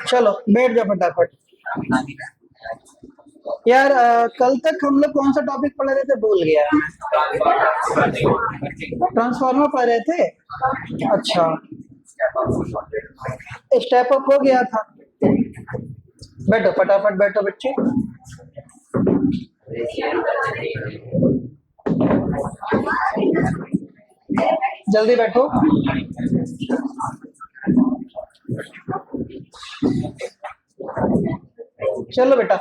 चलो बैठ जाओ फटाफट। यार कल तक हम लोग कौन सा टॉपिक पढ़ रहे थे भूल गया मैं। ट्रांसफार्मर पढ़ रहे थे। अच्छा, स्टेप अप हो गया था। बैठो फटाफट बैठो बच्चे। जल्दी बैठो। चलो बेटा,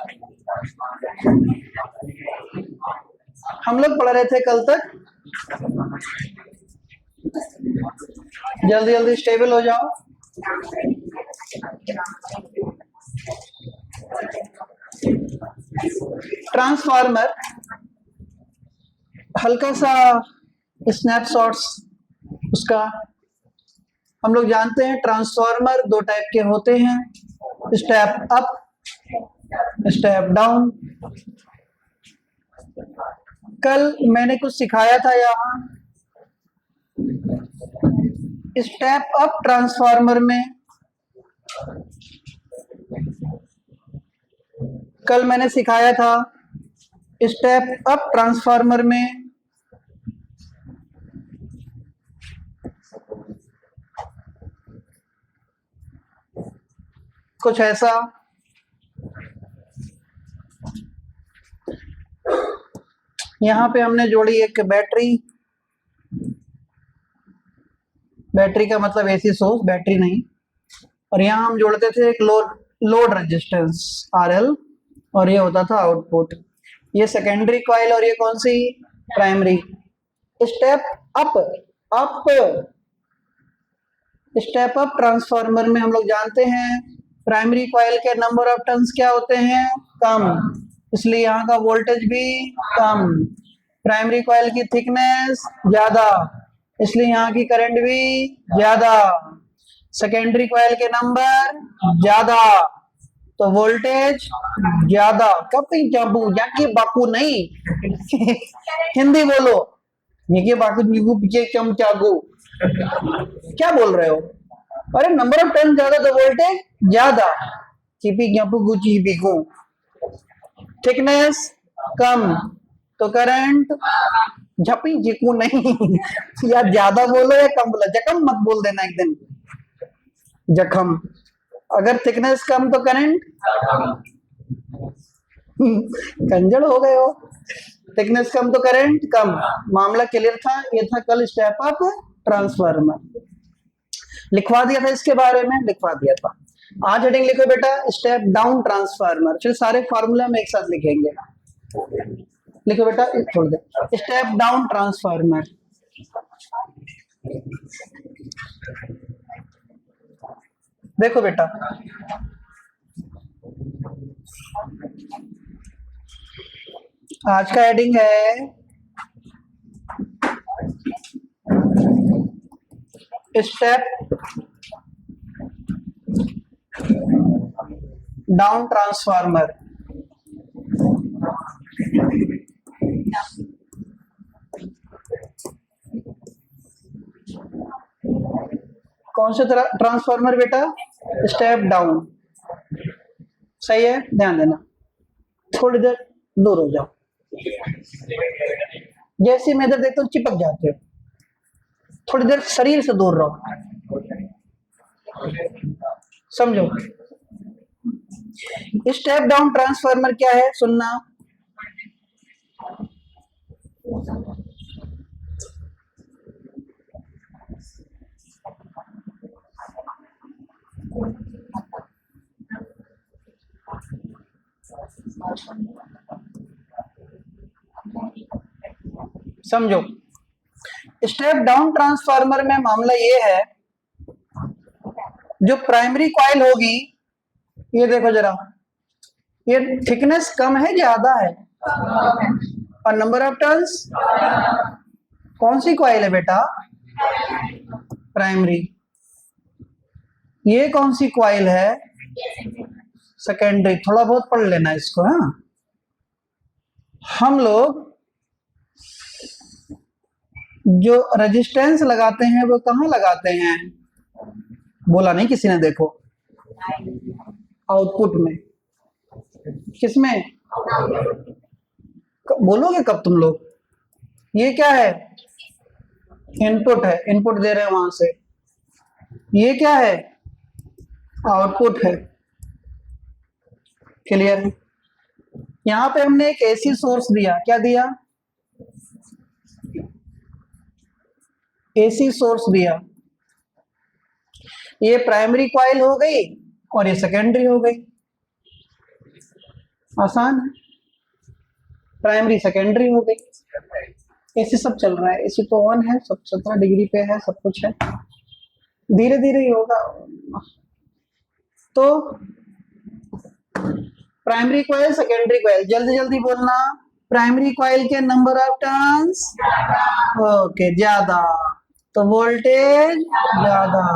हम लोग पढ़ रहे थे कल तक। जल्दी जल्दी स्टेबल हो जाओ। ट्रांसफार्मर, हल्का सा स्नैपशॉट्स उसका। हम लोग जानते हैं ट्रांसफार्मर दो टाइप के होते हैं, स्टेप अप, स्टेप डाउन। कल मैंने कुछ सिखाया था यहाँ। स्टेप अप ट्रांसफार्मर में कल मैंने सिखाया था, स्टेप अप ट्रांसफार्मर में कुछ ऐसा। यहां पे हमने जोड़ी एक बैटरी। बैटरी का मतलब एसी सोर्स, बैटरी नहीं। और यहां हम जोड़ते थे एक लोड रेजिस्टेंस आरएल, और ये होता था आउटपुट। ये सेकेंडरी कॉइल और ये कौन सी, primary. Step up up step up transformer में हम लोग जानते हैं प्राइमरी कॉइल के नंबर ऑफ टर्न्स क्या होते हैं, कम, इसलिए यहाँ का वोल्टेज भी कम। प्राइमरी कॉइल की थिकनेस ज्यादा, इसलिए यहाँ की करंट भी ज्यादा। सेकेंडरी कॉइल के नंबर ज्यादा, तो वोल्टेज ज्यादा। कभी जाबू जाके बाकू नहीं हिंदी बोलो। ये बाकू पीछे चमचागू क्या बोल रहे हो? अरे नंबर ऑफ टर्न ज्यादा तो वोल्टेज ज्यादा। थिकनेस कम तो करंट झपी झिकू नहीं या ज्यादा बोलो या कम बोलो, जखम मत बोल देना एक दिन, जखम। अगर थिकनेस कम तो करंट कंजड़ हो गए हो। थिकनेस कम तो करंट कम। मामला क्लियर था। ये था कल स्टेप अप ट्रांसफार्मर। लिखवा दिया था, इसके बारे में लिखवा दिया था। आज हेडिंग लिखो बेटा, स्टेप डाउन ट्रांसफार्मर। फिर सारे फार्मूला में एक साथ लिखेंगे। लिखो बेटा, छोड़ दे, स्टेप डाउन ट्रांसफार्मर। देखो बेटा, आज का हेडिंग है स्टेप डाउन ट्रांसफार्मर। कौन सा ट्रांसफार्मर बेटा? Step down. सही है, ध्यान देना। थोड़ी देर दूर हो जाओ, जैसे मैं इधर देखता हूँ चिपक जाते हो। थोड़ी देर शरीर से दूर रहो, समझो। स्टेप डाउन ट्रांसफार्मर क्या है, सुनना। समझो, स्टेप डाउन ट्रांसफार्मर में मामला ये है, जो प्राइमरी कॉइल होगी, ये देखो जरा, ये थिकनेस कम है ज्यादा है, और नंबर ऑफ टर्न्स, कौन सी कॉइल है बेटा? प्राइमरी। ये कौन सी कॉइल है? सेकेंडरी। थोड़ा बहुत पढ़ लेना इसको। हाँ, हम लोग जो रेजिस्टेंस लगाते हैं वो कहाँ लगाते हैं? बोला नहीं किसी ने, देखो आउटपुट में, किसमें, बोलोगे कब तुम लोग? ये क्या है? इनपुट है, इनपुट दे रहे हैं वहां से। ये क्या है? आउटपुट है। क्लियर है? यहां पे हमने एक एसी सोर्स दिया, क्या दिया? एसी सोर्स दिया। ये प्राइमरी कॉइल हो गई और ये सेकेंडरी हो गई। आसान है, प्राइमरी सेकेंडरी हो गई। एसी सब चल रहा है, एसी तो ऑन है, सब 17 डिग्री पे है, सब कुछ है, धीरे धीरे ही होगा। तो प्राइमरी कॉइल, सेकेंडरी कॉइल, जल्दी जल्दी बोलना। प्राइमरी कॉइल के नंबर ऑफ टर्न्स, ओके, ज्यादा, तो वोल्टेज ज्यादा,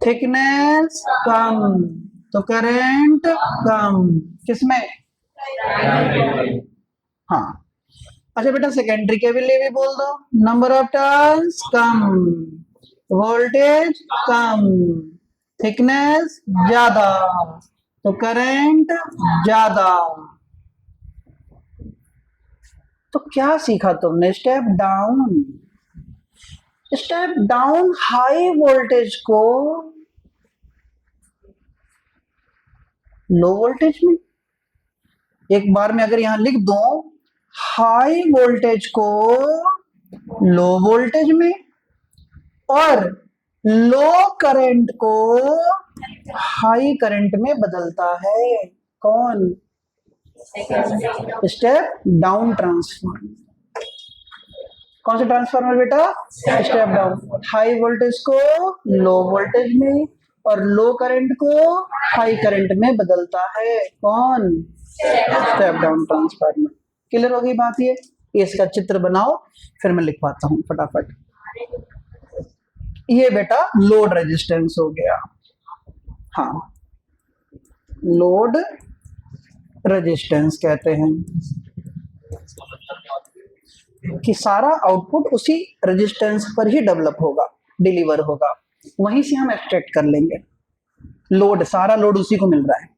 थिकनेस कम, तो करंट कम। किसमें? हाँ। अच्छा बेटा, सेकेंडरी के लिए भी बोल दो, number of turns come, voltage come, thickness ज्यादा, तो करंट ज्यादा। तो क्या सीखा तुमने? Step down. Step down high voltage को लो वोल्टेज में। एक बार में अगर यहां लिख दो, हाई वोल्टेज को लो वोल्टेज में, और लो करंट को हाई करंट में बदलता है कौन? Step down transformer. कौन सा ट्रांसफार्मर बेटा? Step down. हाई वोल्टेज को लो वोल्टेज में और लो करंट को हाई करंट में बदलता है कौन? Step down transformer. क्लियर होगी बात? ये इसका चित्र बनाओ, फिर मैं लिखवाता हूं फटाफट। ये बेटा लोड रेजिस्टेंस हो गया। हाँ, लोड रेजिस्टेंस कहते हैं कि सारा आउटपुट उसी रेजिस्टेंस पर ही डेवलप होगा, डिलीवर होगा, वहीं से हम एक्सट्रैक्ट कर लेंगे। लोड, सारा लोड उसी को मिल रहा है।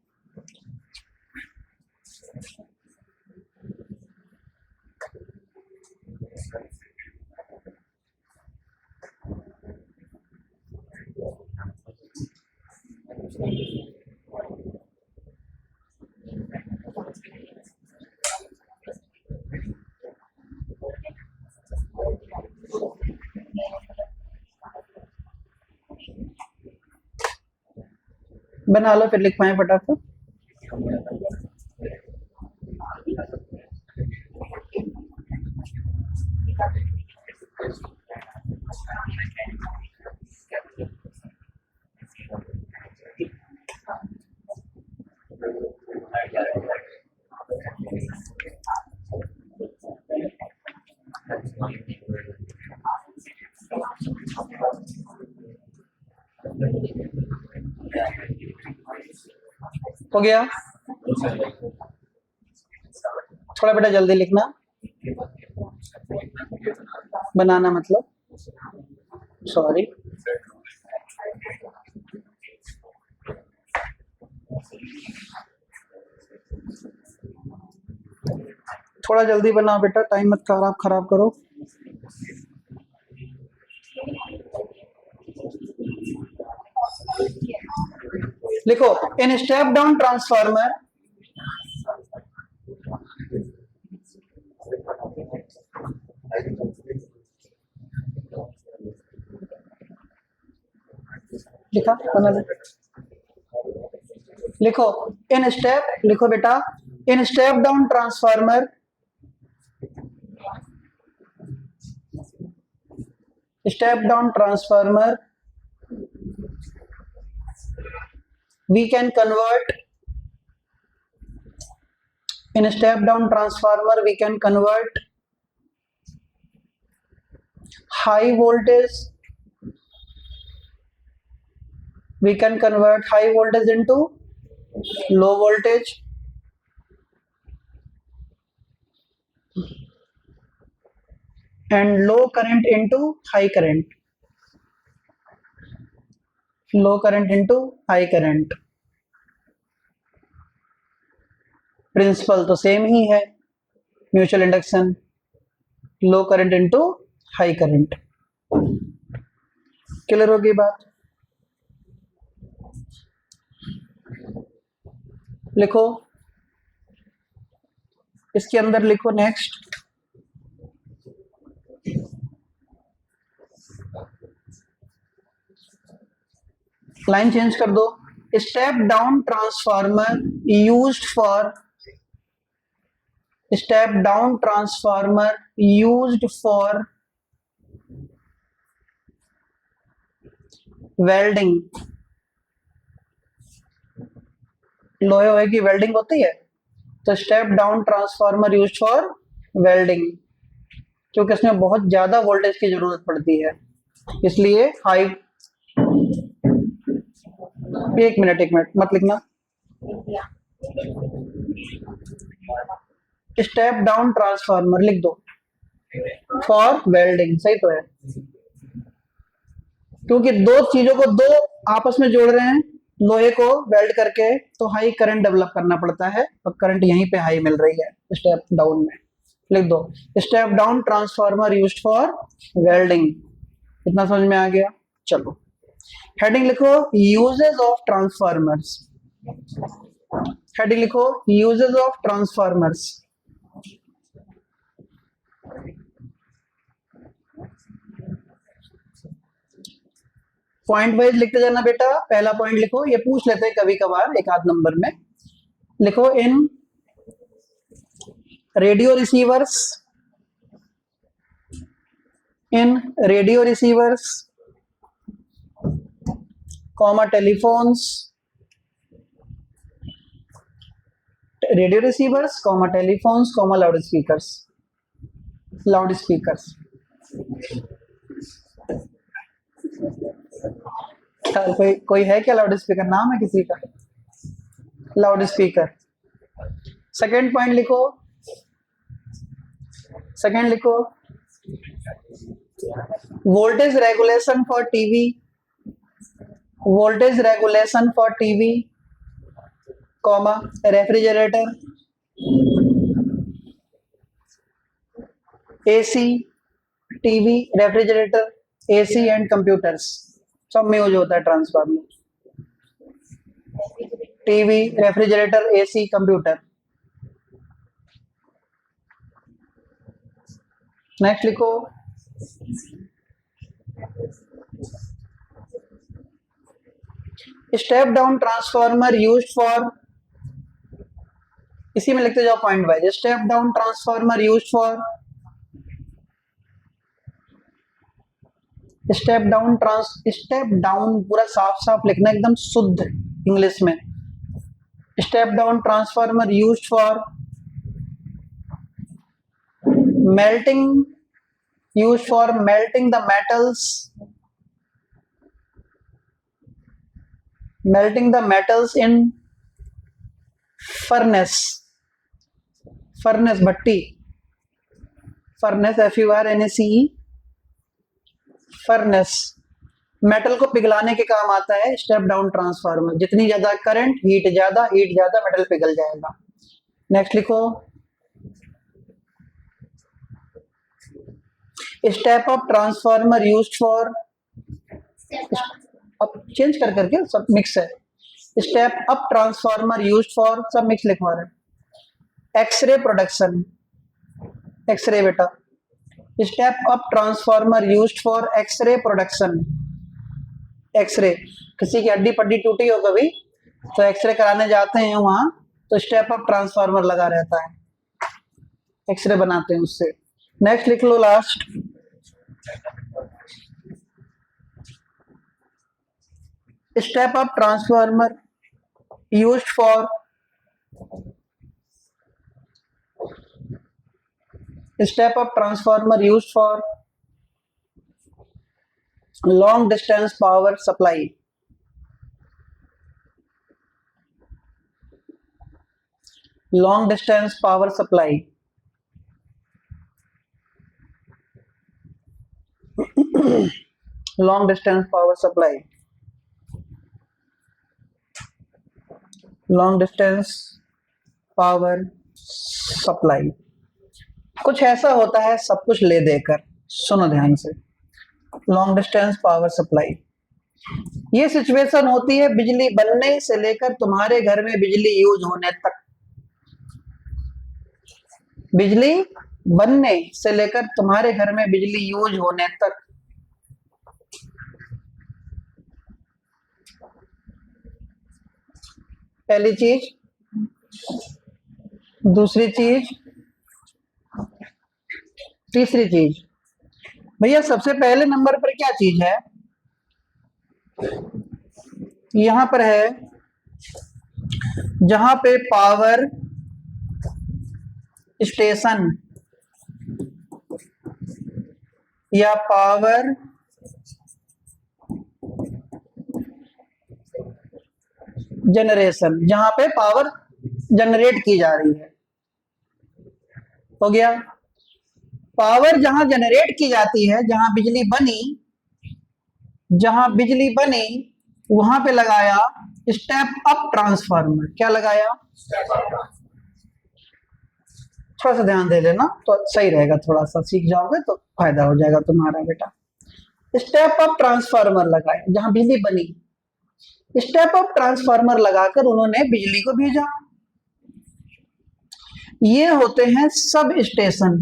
बना लो, फिर लिख पाए फटाफट। हो गया? थोड़ा बेटा जल्दी लिखना, बनाना मतलब, सॉरी। थोड़ा जल्दी बनाओ बेटा, टाइम मत खराब करो। लिखो, इन स्टेप डाउन ट्रांसफार्मर लिखा, बना लो। लिखो, इन स्टेप, लिखो बेटा, in step down transformer we can convert, in a step down transformer we can convert high voltage into low voltage, and low current into high current. Low current into high current, principle तो same ही है, mutual induction, low current into high current. Clear होगी बात? लिखो, इसके अंदर लिखो next, line change कर दो। Step down transformer used for, step down transformer used for welding, लोहे वोहे की वेल्डिंग होती है, तो step down transformer used for welding, क्योंकि इसमें बहुत ज्यादा वोल्टेज की जरूरत पड़ती है, इसलिए हाई, एक मिनट मत लिखना, स्टेप डाउन ट्रांसफार्मर लिख दो, फॉर वेल्डिंग, सही तो है, क्योंकि दो चीजों को दो आपस में जोड़ रहे हैं, लोहे को वेल्ड करके, तो हाई करंट डेवलप करना पड़ता है, और करंट यहीं पे हाई मिल रही है स्टेप डाउन में। लिख दो, step down transformer used for welding. इतना समझ में आ गया? चलो हेडिंग लिखो, यूजेस ऑफ ट्रांसफार्मर्स, हेडिंग लिखो, uses of transformers. Point wise लिखते जाना बेटा, पहला पॉइंट लिखो, ये पूछ लेते हैं कभी कभार एक आध नंबर में, लिखो in radio receivers, in radio receivers comma telephones, radio receivers comma telephones comma loud speakers, loud speakers, क्या कोई है क्या लाउड स्पीकर? नाम है किसी का? Loud speaker. सेकेंड पॉइंट लिखो, सेकेंड लिखो, voltage regulation for TV, voltage regulation for TV comma refrigerator, AC, TV, refrigerator, AC and computers, सब में यूज होता है transformer, TV, refrigerator, AC, computer. Next लिखो, step down transformer used for, इसी में लिखते जाओ point wise, step down transformer used for, step down step down पूरा साफ साफ लिखना, एकदम शुद्ध इंग्लिश में, step down transformer used for melting, used for melting the metals, melting the metals in furnace, furnace Bhatti, furnace FURNACE, furnace, metal को पिघलाने के काम आता है स्टेप डाउन ट्रांसफार्मर, जितनी ज्यादा करंट, हीट ज्यादा मेटल पिघल जाएगा। नेक्स्ट लिखो, step up transformer used for, अब चेंज कर करके सब मिक्स है, step up transformer used for, सब मिक्स लिखवा रहे, एक्सरे प्रोडक्शन, एक्सरे बेटा, step up transformer used for X ray production, X ray, किसी की हड्डी पड्डी टूटी हो कभी तो एक्सरे कराने जाते हैं वहां, तो स्टेप अप ट्रांसफार्मर लगा रहता है, एक्सरे बनाते हैं उससे। नेक्स्ट लिख लो last, step up transformer used for, step up transformer used for long distance power supply, long distance power supply, long distance power supply. Long distance power supply. कुछ ऐसा होता है सब कुछ ले देकर, सुनो ध्यान से। लॉन्ग डिस्टेंस पावर सप्लाई, ये सिचुएशन होती है बिजली बनने से लेकर तुम्हारे घर में बिजली यूज होने तक। बिजली बनने से लेकर तुम्हारे घर में बिजली यूज होने तक। पहली चीज। दूसरी चीज, तीसरी चीज। भैया सबसे पहले नंबर पर क्या चीज है? यहां पर है जहां पे पावर स्टेशन या पावर जनरेशन, जहां पे पावर जनरेट की जा रही है। हो गया? पावर जहां जनरेट की जाती है, जहां बिजली बनी, जहां बिजली बनी वहां पे लगाया स्टेप अप ट्रांसफार्मर। क्या लगाया? थोड़ा सा ध्यान दे लेना तो सही रहेगा, थोड़ा सा सीख जाओगे तो फायदा हो जाएगा तुम्हारा बेटा। स्टेप अप ट्रांसफार्मर लगाया जहां बिजली बनी। स्टेप अप ट्रांसफार्मर लगाकर उन्होंने बिजली को भेजा। ये होते हैं सब स्टेशन।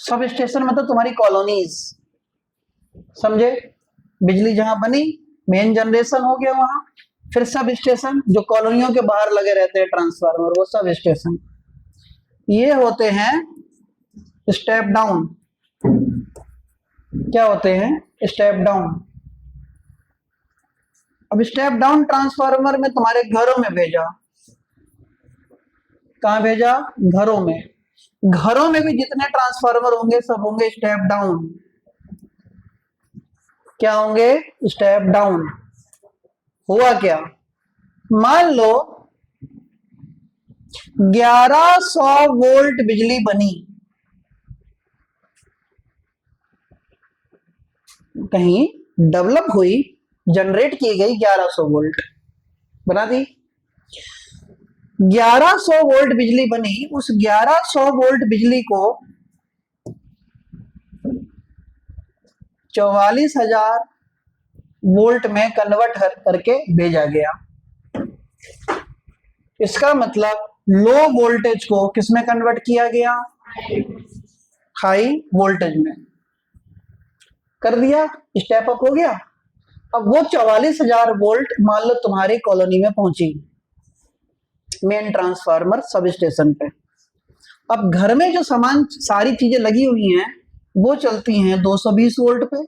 सब स्टेशन मतलब तुम्हारी कॉलोनीज, समझे? बिजली जहां बनी, मेन जनरेशन हो गया वहां, फिर सब स्टेशन जो कॉलोनियों के बाहर लगे रहते हैं ट्रांसफार्मर, वो सब स्टेशन। ये होते हैं स्टेप डाउन। क्या होते हैं? Step down. अब स्टेप डाउन ट्रांसफार्मर में तुम्हारे घरों में भेजा। कहां भेजा? घरों में। घरों में भी जितने ट्रांसफार्मर होंगे सब होंगे स्टेप डाउन। क्या होंगे? Step down. हुआ क्या? मान लो 1100 वोल्ट बिजली बनी, कहीं डेवलप हुई, जनरेट की गई 1100 वोल्ट बना दी। 1100 वोल्ट बिजली बनी, उस 1100 वोल्ट बिजली को 44,000 वोल्ट में कन्वर्ट करके भेजा गया। इसका मतलब लो वोल्टेज को किस में कन्वर्ट किया गया? हाई वोल्टेज में कर दिया। स्टेप अप हो गया। अब वो 44,000 वोल्ट मान लो तुम्हारी कॉलोनी में पहुंची, मेन ट्रांसफार्मर सब स्टेशन पे। अब घर में जो सामान सारी चीजें लगी हुई हैं वो चलती हैं 220 वोल्ट पे।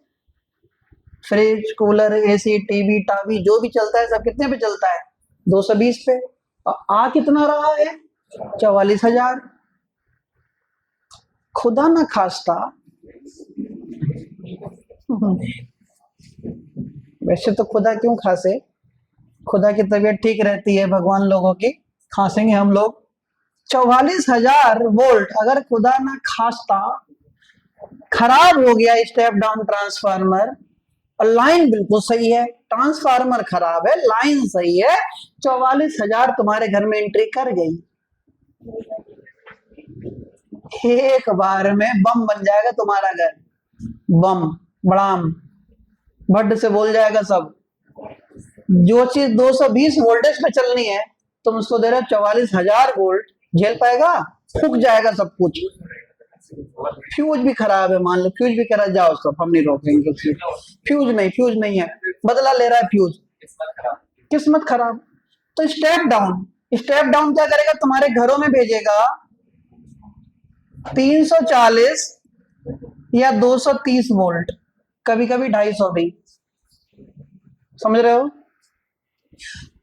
Fridge, cooler, AC, TV, TAVI जो भी चलता है सब कितने पे चलता है? 220 पे। आ कितना रहा है? 44,000। खुदा ना खास्ता, वैसे तो खुदा क्यों खासे, खुदा की तबीयत ठीक रहती है, भगवान लोगों की खांसेंगे हम लोग। 44,000 वोल्ट अगर खुदा ना खास्ता खराब हो गया स्टेप डाउन ट्रांसफार्मर, और लाइन बिल्कुल सही है, ट्रांसफार्मर खराब है, लाइन सही है, 44,000 तुम्हारे घर में एंट्री कर गई, एक बार में बम बन जाएगा तुम्हारा घर। बम बड़ाम भट्ट से बोल जाएगा सब। जो चीज 220 वोल्टेज पे चलनी है तुम उसको दे रहे हो 44,000 वोल्ट, झेल पाएगा? फूक जाएगा सब कुछ। फ्यूज भी खराब है, मान लो फ्यूज भी खराब, जाओ सब, हम नहीं रोकेंगे। फ्यूज नहीं है, बदला ले रहा है फ्यूज, किस्मत खराब। तो स्टेप डाउन क्या करेगा? तुम्हारे घरों में भेजेगा 340 या 230 वोल्ट, कभी कभी 250 भी, समझ रहे हो?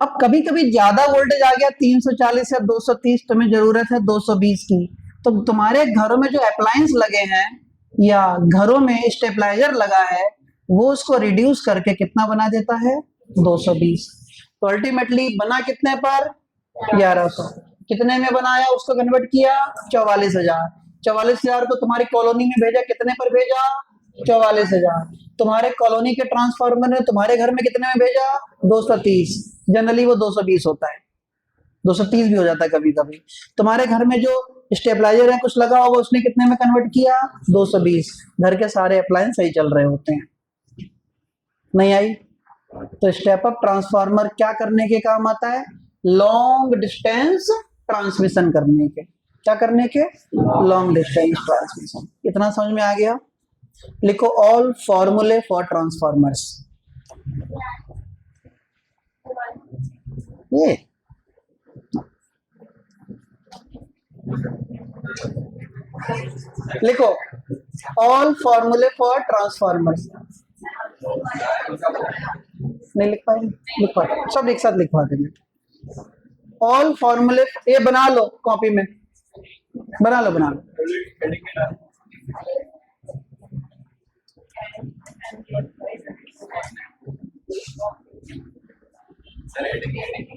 अब कभी कभी ज्यादा वोल्टेज आ गया 340 या 230, तुम्हें जरूरत है 220 की, तो तुम्हारे घरों में जो अप्लायंस लगे हैं या घरों में स्टेबलाइजर लगा है वो उसको रिड्यूस करके कितना बना देता है? 220। तो अल्टीमेटली बना कितने पर? 1100। कितने में बनाया? उसको कन्वर्ट किया 44,000। 44,000 को तुम्हारी कॉलोनी में भेजा, कितने पर भेजा? 44,000। तुम्हारे कॉलोनी के ट्रांसफार्मर ने तुम्हारे घर में कितने में भेजा? 230। जनरली वो 220 होता है, 230 भी हो जाता है कभी कभी। तुम्हारे घर में जो स्टेबलाइजर है कुछ लगा होगा, उसने कितने में कन्वर्ट किया? 220। घर के सारे अप्लायंस सही चल रहे होते हैं। नहीं आई? तो स्टेप अप ट्रांसफार्मर क्या करने के काम आता है? लॉन्ग डिस्टेंस ट्रांसमिशन करने के। क्या करने के? Long distance transmission. इतना समझ में आ गया? लिखो ऑल फॉर्मूले फॉर ट्रांसफार्मर्स। ये लिखो ऑल फॉर्मूले फॉर ट्रांसफार्मर्स। नहीं लिख पाए? लिखवा, सब एक साथ लिखवा देंगे। ऑल फॉर्मूले, ये बना लो कॉपी में, बना लो बना लो।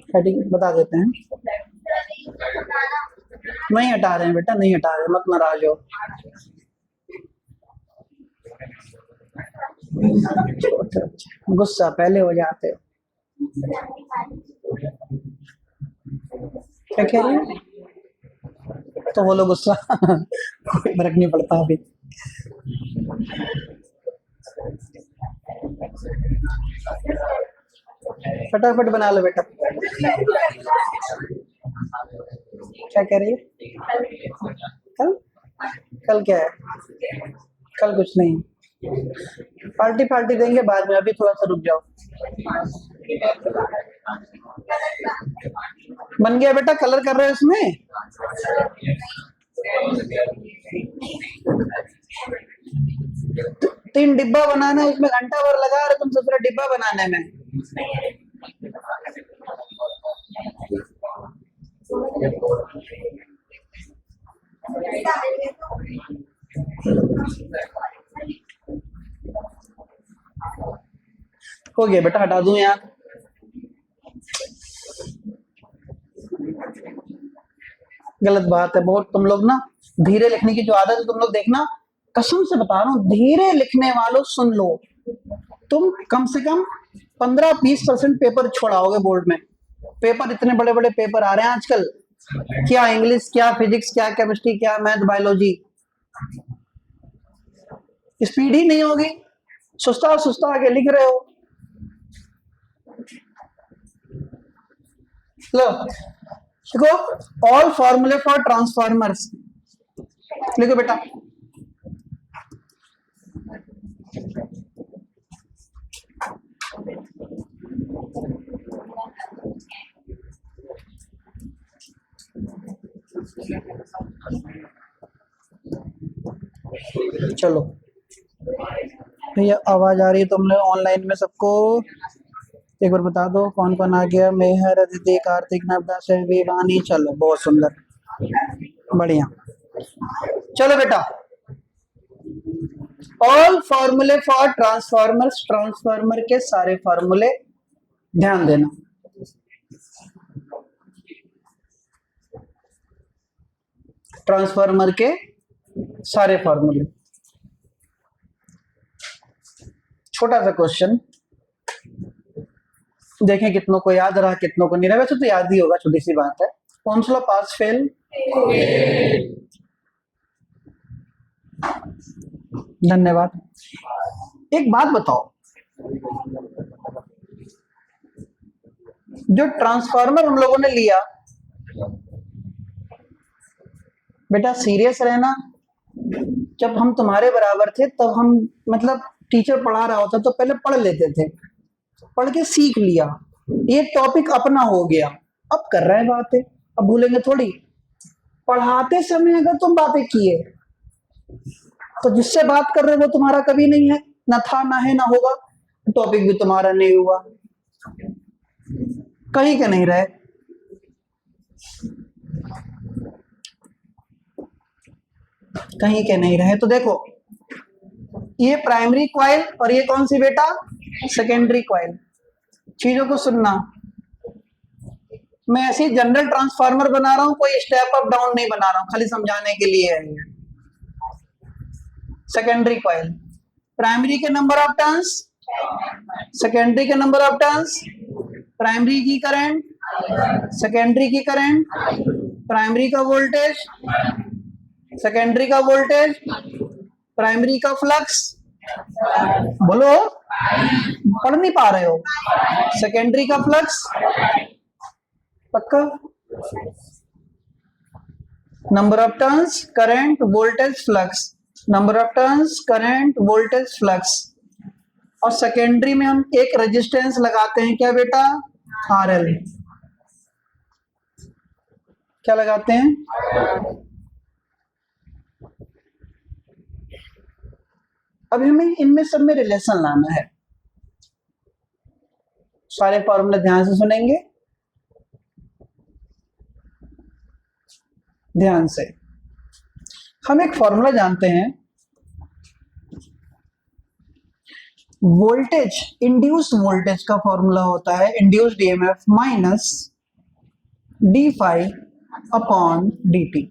हेडिंग बता देते हैं। नहीं हटा रहे हैं बेटा, नहीं हटा रहे, मत नाराज हो। गुस्सा पहले हो जाते हो। क्या कह रही है? तो बोलो गुस्सा। कोई फर्क नहीं पड़ता अभी। फटाफट बना लो बेटा। क्या कह रही है? कल? कल क्या है? कल कुछ नहीं, पार्टी पार्टी देंगे बाद में, अभी थोड़ा सा रुक जाओ। बन गया बेटा? कलर कर रहे हो इसमें? तीन डिब्बा बनाना है, उसमें घंटा भर लगा रहे तुम दूसरा डिब्बा बनाने में। हो गया बेटा, हटा दूं यार? गलत बात है बहुत। तुम लोग ना धीरे लिखने की जो आदत है तुम लोग देखना, कसम से बता रहा हूं, धीरे लिखने वालों सुन लो, तुम कम से कम 15-20% पेपर छोड़ाओगे बोर्ड में। पेपर इतने बड़े बड़े पेपर आ रहे हैं आजकल, क्या इंग्लिश, क्या फिजिक्स, क्या केमिस्ट्री, क्या मैथ, बायोलॉजी। स्पीड ही नहीं होगी, सुस्ता सुस्ता आगे लिख रहे हो। लो देखो ऑल फॉर्मूले फॉर ट्रांसफार्मर्स लिखो बेटा। चलो भैया आवाज आ रही है तुमने ऑनलाइन में सबको? एक बार बता दो कौन कौन आ गया। मेहर, अदिति, कार्तिक, नवदा, शहवी, वानी। चलो बहुत सुंदर, बढ़िया। चलो बेटा ऑल फॉर्मूले फॉर ट्रांसफार्मर्स, ट्रांसफार्मर के सारे फॉर्मूले ध्यान देना। ट्रांसफार्मर के सारे फॉर्मूले। छोटा सा क्वेश्चन, देखें कितनों को याद रहा कितनों को नहीं रहा। वैसे तो याद ही होगा, छोटी सी बात है। Ohm's law pass fail? धन्यवाद। एक बात बताओ, जो ट्रांसफार्मर हम लोगों ने लिया बेटा, सीरियस रहना, जब हम तुम्हारे बराबर थे तब हम मतलब टीचर पढ़ा रहा होता तो पहले पढ़ लेते थे, पढ़ के सीख लिया, ये टॉपिक अपना हो गया, अब कर रहे हैं बातें, अब भूलेंगे थोड़ी। पढ़ाते समय अगर तुम बातें किए तो जिससे बात कर रहे हो वो तुम्हारा कभी नहीं है, ना था ना है ना होगा, टॉपिक भी तुम्हारा नहीं हुआ, कहीं के नहीं रहे। कहीं के नहीं रहे। तो देखो ये प्राइमरी कॉइल और ये कौन सी बेटा? Secondary coil. चीजों को सुनना, मैं ऐसी जनरल ट्रांसफार्मर बना रहा हूं, कोई स्टेप अप डाउन नहीं बना रहा हूं, खाली समझाने के लिए है। सेकेंडरी कॉइल, प्राइमरी के नंबर ऑफ टर्न्स, सेकेंडरी के नंबर ऑफ टर्न्स प्राइमरी की करंट, सेकेंडरी की करंट, प्राइमरी का वोल्टेज, सेकेंडरी का वोल्टेज, प्राइमरी का फ्लक्स। बोलो, पढ़ नहीं पा रहे हो? सेकेंडरी का फ्लक्स पक्का, number of turns, current, voltage, flux, number of turns, current, voltage, flux. और सेकेंडरी में हम एक रेजिस्टेंस लगाते हैं, क्या बेटा? RL। क्या लगाते हैं? अब हमें इनमें सब में रिलेशन लाना है। सारे फॉर्मूले ध्यान से सुनेंगे, ध्यान से। हम एक फॉर्मूला जानते हैं, वोल्टेज, इंड्यूस वोल्टेज का फॉर्मूला होता है induced EMF minus d phi upon dt।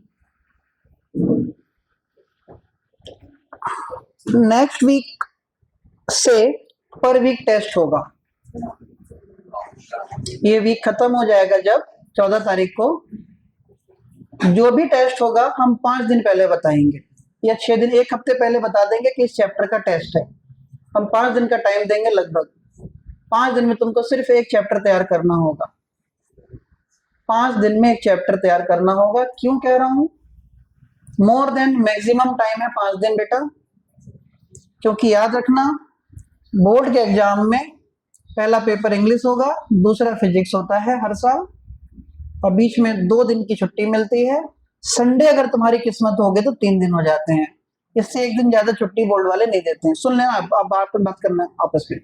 Next week से पर वीक टेस्ट होगा। ये वीक खत्म हो जाएगा जब 14 तारीख को। जो भी टेस्ट होगा हम 5 दिन पहले बताएंगे, या 6 दिन, 1 हफ्ते पहले बता देंगे कि इस चैप्टर का टेस्ट है। हम 5 दिन का टाइम देंगे, लगभग 5 दिन में तुमको सिर्फ एक चैप्टर तैयार करना होगा। 5 दिन में एक चैप्टर तैयार करना होगा। क्यों कह रहा हूं मोर देन? मैक्सिमम टाइम है 5 दिन बेटा, क्योंकि याद रखना बोर्ड के एग्जाम में पहला पेपर इंग्लिश होगा, दूसरा फिजिक्स होता है हर साल, और बीच में 2 दिन की छुट्टी मिलती है। संडे अगर तुम्हारी किस्मत होगी तो 3 दिन हो जाते हैं, इससे 1 दिन ज्यादा छुट्टी बोर्ड वाले नहीं देते हैं। सुन लेना, अब बात करना आपस में,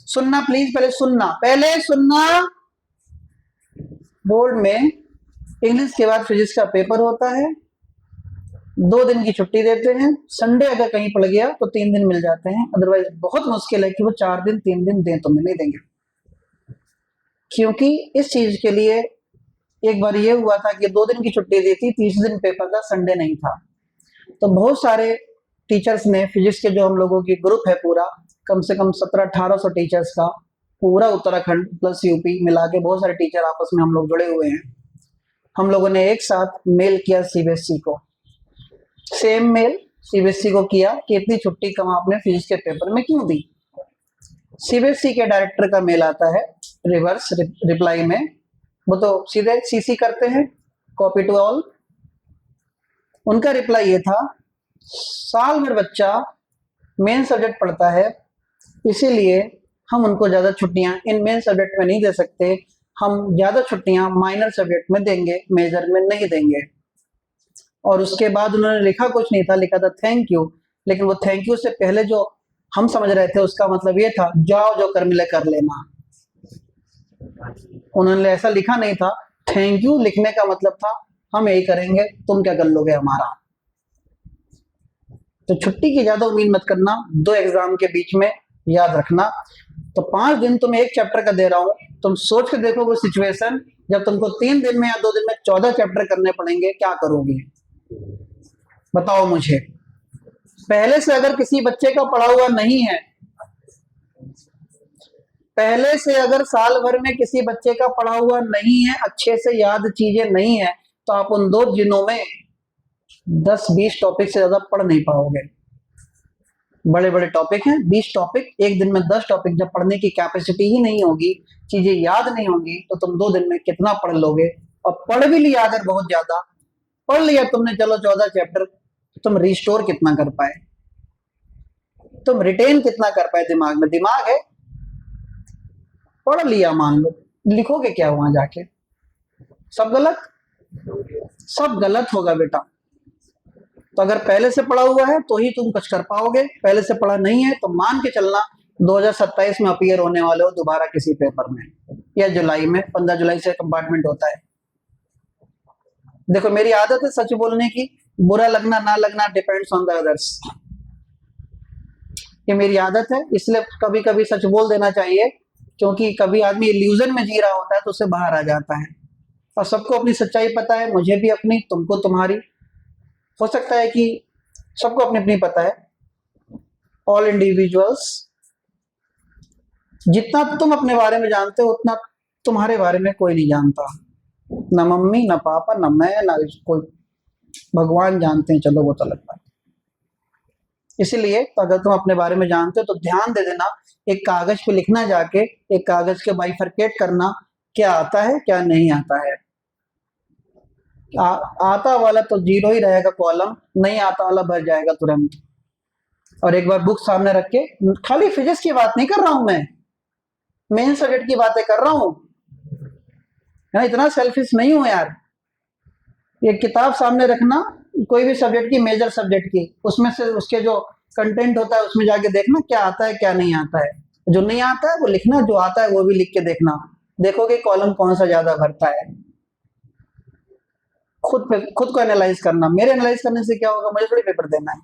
सुनना प्लीज, पहले सुनना। बोर्ड में इंग्लिश के बाद फिजिक्स का पेपर होता है, 2 दिन की छुट्टी देते हैं। संडे अगर कहीं पड़ गया तो 3 दिन मिल जाते हैं, अदरवाइज बहुत मुश्किल है कि वो 4 दिन 3 दिन दें, तुम्हें नहीं देंगे। क्योंकि इस चीज के लिए एक बार ये हुआ था कि 2 दिन की छुट्टी दी थी, 30 दिन पेपर था, संडे नहीं था, तो बहुत सारे टीचर्स ने, फिजिक्स के जो हम लोगों की ग्रुप है पूरा, कम से कम 1700-1800 टीचर्स का, पूरा उत्तराखंड प्लस यूपी मिला के बहुत सारे टीचर आपस में हम लोग जुड़े हुए हैं। हम लोगों ने एक साथ मेल किया सीबीएसई को, सेम मेल सीबीएसई को किया कि इतनी छुट्टी कम आपने फिजिक्स के पेपर में क्यों दी। सीबीएसई के डायरेक्टर का मेल आता है रिवर्स रिप्लाई में, वो तो सीधे सीसी करते हैं, कॉपी टू ऑल। उनका रिप्लाई ये था, साल भर बच्चा मेन सब्जेक्ट पढ़ता है, इसीलिए हम उनको ज्यादा छुट्टियां इन मेन सब्जेक्ट में नहीं दे सकते, हम ज्यादा छुट्टियां माइनर सब्जेक्ट में देंगे, मेजर में नहीं देंगे। और उसके बाद उन्होंने लिखा कुछ नहीं था, लिखा था थैंक यू, लेकिन वो थैंक यू से पहले जो हम समझ रहे थे उसका मतलब ये था, जाओ जो कर मिले कर लेना। उन्होंने ऐसा लिखा नहीं था, थैंक यू लिखने का मतलब था हम यही करेंगे, तुम क्या कर लोगे हमारा। तो छुट्टी की ज्यादा उम्मीद मत करना 2 एग्जाम के बीच में, याद रखना। तो 5 दिन तुम एक चैप्टर का दे रहा हूं, तुम सोच के देखो वो सिचुएशन जब तुमको 3 दिन में या 2 दिन में 14 चैप्टर करने पड़ेंगे, क्या करोगे बताओ मुझे। पहले से अगर किसी बच्चे का पढ़ा हुआ नहीं है, पहले से अगर साल भर में किसी बच्चे का पढ़ा हुआ नहीं है, अच्छे से याद चीजें नहीं है, तो आप उन 2 दिनों में 10-20 टॉपिक से ज्यादा पढ़ नहीं पाओगे। बड़े बड़े टॉपिक हैं, 20 टॉपिक, एक दिन में 10 टॉपिक, जब पढ़ने की कैपेसिटी ही नहीं होगी, चीजें याद नहीं होंगी, तो तुम 2 दिन में कितना पढ़ लोगे। और पढ़ भी लिया अगर बहुत ज्यादा पढ़ लिया तुमने, चलो 14 चैप्टर, तुम रिस्टोर कितना कर पाए, तुम रिटेन कितना कर पाए दिमाग में। दिमाग है, पढ़ लिया मान लो, लिखोगे क्या वहां जाके? सब गलत, सब गलत होगा बेटा। तो अगर पहले से पढ़ा हुआ है तो ही तुम कुछ कर पाओगे, पहले से पढ़ा नहीं है तो मान के चलना 2027 में अपीयर होने वाले हो दोबारा किसी पेपर में, या जुलाई में, 15 जुलाई से कंपार्टमेंट होता है। देखो मेरी आदत है सच बोलने की, बुरा लगना ना लगना डिपेंड्स ऑन द अदर्स, ये मेरी आदत है, इसलिए कभी कभी सच बोल देना चाहिए, क्योंकि कभी आदमी इल्यूजन में जी रहा होता है तो उससे बाहर आ जाता है। और सबको अपनी सच्चाई पता है, मुझे भी अपनी, तुमको तुम्हारी, हो सकता है कि सबको अपनी अपनी पता है। ऑल इंडिविजुअल्स, जितना तुम अपने बारे में जानते हो उतना तुम्हारे बारे में कोई नहीं जानता, ना मम्मी ना पापा ना मैं ना कोई, भगवान जानते हैं, चलो वो तो अलग बात। इसीलिए तो अगर तुम अपने बारे में जानते हो तो ध्यान दे देना, एक कागज पे लिखना, जाके एक कागज के बाइफरकेट करना, क्या आता है क्या नहीं आता है। आता वाला तो जीरो ही रहेगा कॉलम, नहीं आता वाला भर जाएगा तुरंत। और एक बार बुक सामने रख के, खाली फिजिक्स की बात नहीं कर रहा हूं मैं, मेन सब्जेक्ट की बातें कर रहा हूं, है इतना सेल्फिश नहीं हूं यार। ये किताब सामने रखना, कोई भी सब्जेक्ट की, मेजर सब्जेक्ट की, उसमें से उसके जो कंटेंट होता है उसमें जाके देखना क्या आता है क्या नहीं आता है। जो नहीं आता है वो लिखना, जो आता है वो भी लिख के देखना, देखोगे कॉलम कौन सा ज्यादा भरता है। खुद को एनालाइज करना, मेरे एनालाइज करने से क्या होगा, मुझे थोड़ी पेपर देना है।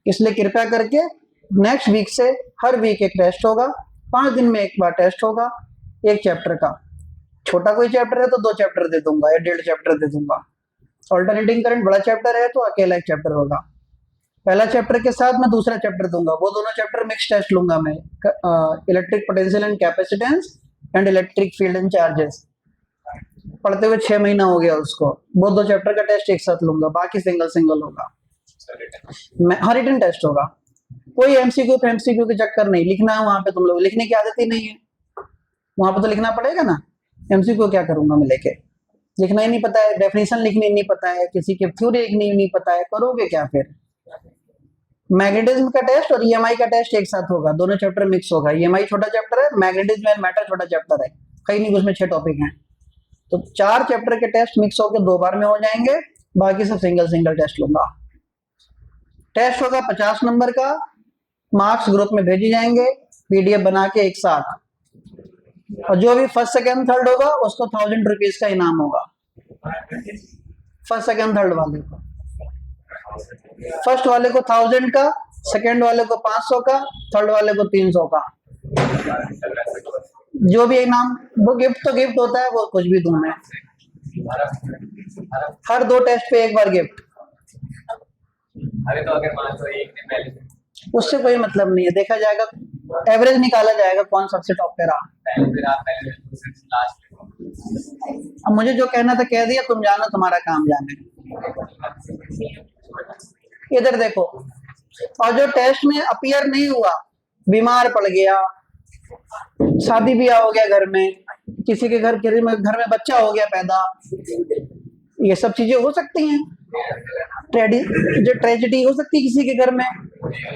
इसलिए कृपया करके नेक्स्ट वीक से हर वीक एक टेस्ट होगा, 5 दिन में एक बार टेस्ट होगा, एक चैप्टर का। छोटा कोई चैप्टर है तो 2 चैप्टर दे दूंगा या 1.5 चैप्टर दे दूंगा। ऑल्टरनेटिंग करंट बड़ा चैप्टर है तो अकेला एक चैप्टर होगा, पहला चैप्टर के साथ मैं दूसरा चैप्टर दूंगा, वो दोनों चैप्टर मिक्स टेस्ट लूंगा मैं, electric potential and capacitance and electric field and charges. पढ़ते हुए 6 महीना हो गया उसको, वो 2 चैप्टर का टेस्ट एक साथ लूंगा, बाकी सिंगल सिंगल होगा। हाँ रिटन टेस्ट होगा, कोई एमसीक्यू के चक्कर नहीं, लिखना है वहां पे, तुम लोग लिखने की आदत ही नहीं है, वहां पे तो लिखना पड़ेगा ना। एमसीक्यू क्या करूंगा मैं लेके, लिखना ही नहीं पता है, डेफिनेशन लिखनी नहीं पता है, किसी की थ्योरी लिखनी नहीं पता है, करोगे क्या फिर। मैग्नेटिज्म का टेस्ट और ईएमआई का टेस्ट एक साथ होगा, दोनों चैप्टर मिक्स होगा। ईएमआई छोटा चैप्टर है, मैग्नेटिज्म एंड मैटर छोटा चैप्टर है, कहीं नहीं, उसमें 6 टॉपिक हैं, तो 4 चैप्टर के टेस्ट मिक्स होकर 2 बार में हो जाएंगे, बाकी सब सिंगल सिंगल टेस्ट लूंगा। टेस्ट होगा 50 नंबर का, मार्क्स ग्रुप में भेजे जाएंगे पीडीएफ बना के एक साथ, और जो भी फर्स्ट सेकंड थर्ड होगा उसको 1000 रुपीज का इनाम होगा। फर्स्ट सेकंड थर्ड वाले को, फर्स्ट वाले को 1000 का, सेकंड वाले को 500 का, थर्ड वाले को 300 का। जो भी इनाम, वो गिफ्ट तो गिफ्ट होता है, वो कुछ भी दूं मैं, हर 2 टेस्ट पे एक बार गिफ्ट। अरे तो अगर मान लो एक दिन पहले, उससे कोई मतलब नहीं है, देखा जाएगा, एवरेज निकाला जाएगा कौन सबसे टॉप पे रहा। फिर आप पहले लास्ट। अब मुझे जो कहना था कह दिया, तुम जानो, तुम्हारा काम जाने। इधर देखो, और जो टेस्ट में अपीयर नहीं हुआ, बीमार पड़ गया, शादी ब्याह हो गया घर में, किसी के घर में बच्चा हो गया पैदा, ये सब चीजें हो सकती हैं, जो ट्रेजेडी हो सकती है किसी के घर में,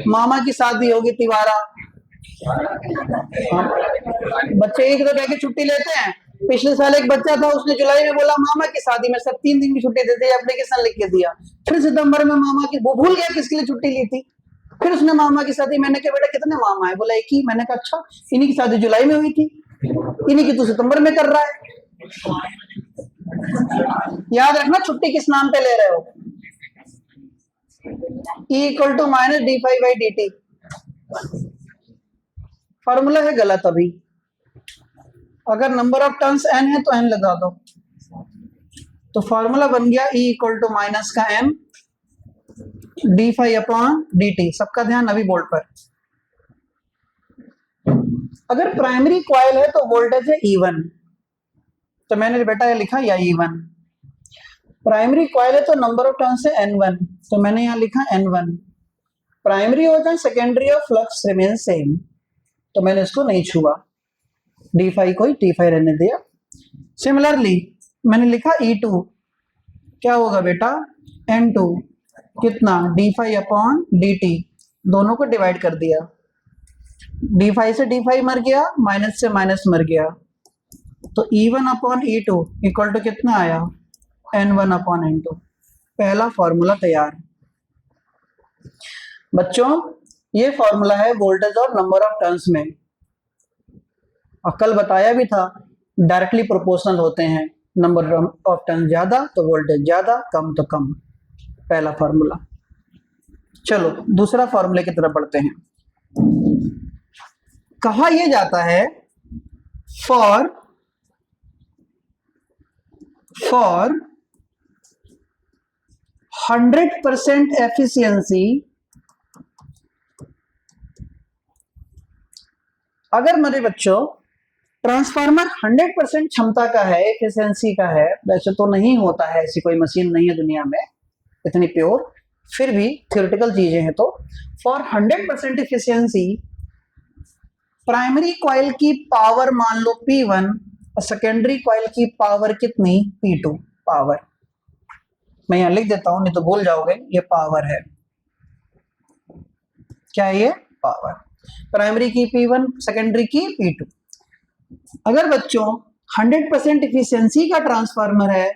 मामा की शादी होगी तिवारा, बच्चे एक तो के छुट्टी लेते हैं। पिछले साल एक बच्चा था, उसने जुलाई में बोला मामा की शादी में, सब 3 दिन की छुट्टी देते, एप्लीकेशन लिख के दिया, फिर सितंबर में मामा की, वो भूल गया किसके लिए छुट्टी ली थी, फिर उसने मामा की शादी, मैंने कहा बेटा कितने मामा है, बोला एक ही, मैंने कहा अच्छा, इन्हीं की शादी जुलाई में हुई थी, इन्हीं की तो सितंबर में कर रहा है। याद रखना छुट्टी किस नाम पे ले रहे हो, E equal to minus d∅/dt, formula है गलत अभी, अगर नंबर ऑफ टर्न्स n है तो n लगा दो, तो फॉर्मूला बन गया E इक्वल टू माइनस का m d∅/dt। सबका ध्यान अभी बोर्ड पर। अगर प्राइमरी कॉइल है तो वोल्टेज है E1, तो मैंने बेटा ये लिखा या E1। प्राइमरी कॉइल है तो नंबर ऑफ टर्न्स है N1, तो मैंने यहाँ लिखा N1। प्राइमरी हो जाए सेकेंडरी और फ्लक्स रिमेन सेम, तो मैंने इसको नहीं छुआ, d∅ को ही d∅ रहने दिया। सिमिलरली मैंने लिखा E2, क्या होगा बेटा N2, कितना d∅/dt, दोनों को डिवाइड कर दिया, d∅ से d∅ मर गया, माइनस से माइनस मर गया, तो E1/E2 इक्वल टू कितना आया N1/N2। पहला फॉर्मूला तैयार। बच्चों ये फॉर्मूला है वोल्टेज और नंबर ऑफ टर्न्स में, और कल बताया भी था डायरेक्टली प्रोपोर्शनल होते हैं, नंबर ऑफ टर्न ज्यादा तो वोल्टेज ज्यादा, कम तो कम, पहला फॉर्मूला। चलो दूसरा फॉर्मूले की तरफ बढ़ते हैं। कहा यह जाता है फॉर 100% एफिशिएंसी, अगर मेरे बच्चों ट्रांसफार्मर 100% क्षमता का है, एफिशिएंसी का है, वैसे तो नहीं होता है, ऐसी कोई मशीन नहीं है दुनिया में इतनी प्योर, फिर भी थियोरेटिकल चीजें हैं। तो फॉर 100% एफिशिएंसी प्राइमरी कॉइल की पावर मान लो P1 और सेकेंडरी कॉइल की पावर कितनी, P2 पावर। मैं यहां लिख देता हूं नहीं तो भूल जाओगे, ये पावर है। क्या है ये? पावर। प्राइमरी की P1, सेकेंडरी की P2। अगर बच्चों 100% एफिशिएंसी का ट्रांसफार्मर है